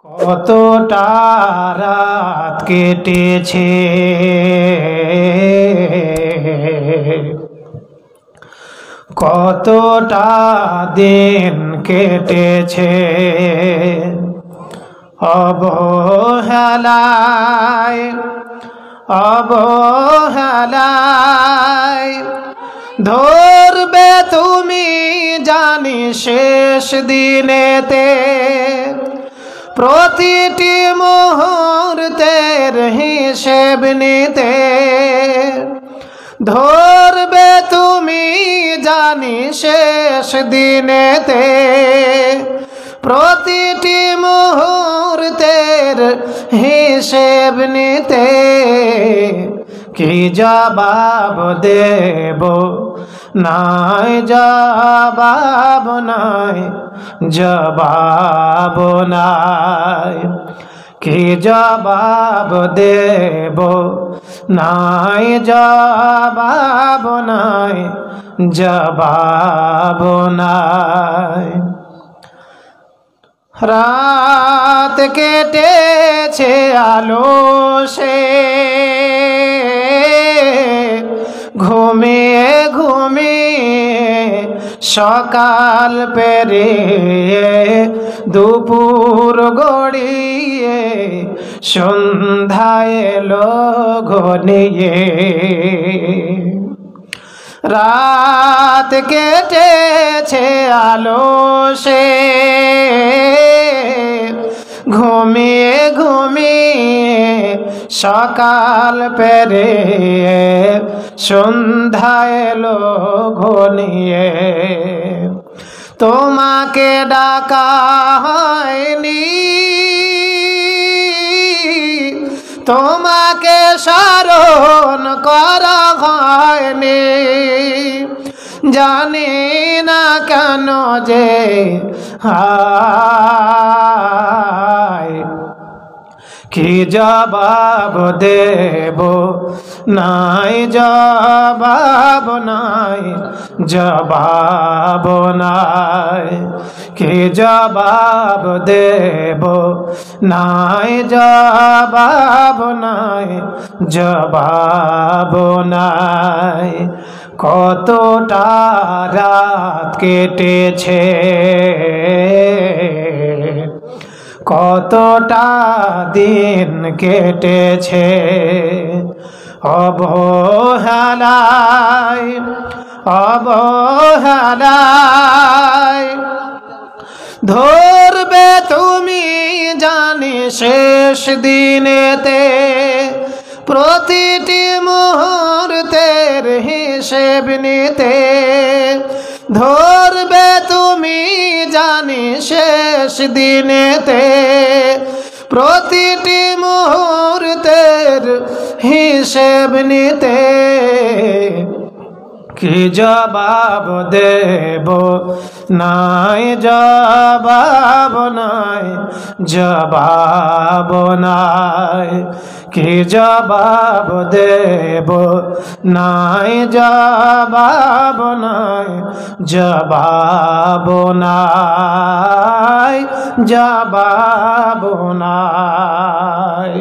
কতটা রাত কেটেছে, কতটা দিন কেটেছে অবহেলায় অবহেলায়। ধরবে তুমি জানি শেষ দিনেতে, প্রতিটি মুহূর্তের হিসেব নিতে। ধরবে তুমি জানি শেষ দিনেতে, প্রতিটি মুহূর্তের হিসেব নিতে। কি জবাব দেব, নাই জবাব নাই, জবাব নাই। কি জবাব দেব, নাই জবাব নাই, জবাব নাই। রাত কেটেছে আলসে, ঘুমিয়ে ঘুমিয়ে সকাল পেরিয়ে দুপুর গড়িয়ে সন্ধ্যা এলো ঘনিয়ে। রাত কেটেছে আলসে, ঘুমিয়ে ঘুমিয়ে সকাল পেরিয়ে সন্ধ্যা এলো ঘনিয়ে। তোমাকে ডাকা হয়নি, তোমাকে স্মরণ করা হয়নি। জানি না কেন যে হায়। কি জবাব দেব, নাই জবাব নাই, জবাব নাই। কি জবাব দেব, নাই জবাব নাই, জবাব নাই। কতটা রাত কেটেছে, কতটা দিন কেটেছে অবহেলায় অবহেলায়। ধরবে তুমি জানি শেষ দিনেতে, প্রতিটি মুহূর্তের হিসেব নিতে। ধরবে তুমি জানি শেষ দিনেতে, প্রতিটি মুহূর্তের হিসেব নিতে। কি জবাব দেব, নাই জবাব নাই, জবাব নাই। কি জবাব দেব, নাই জবাব নাই, জবাব নাই, জবাব নাই।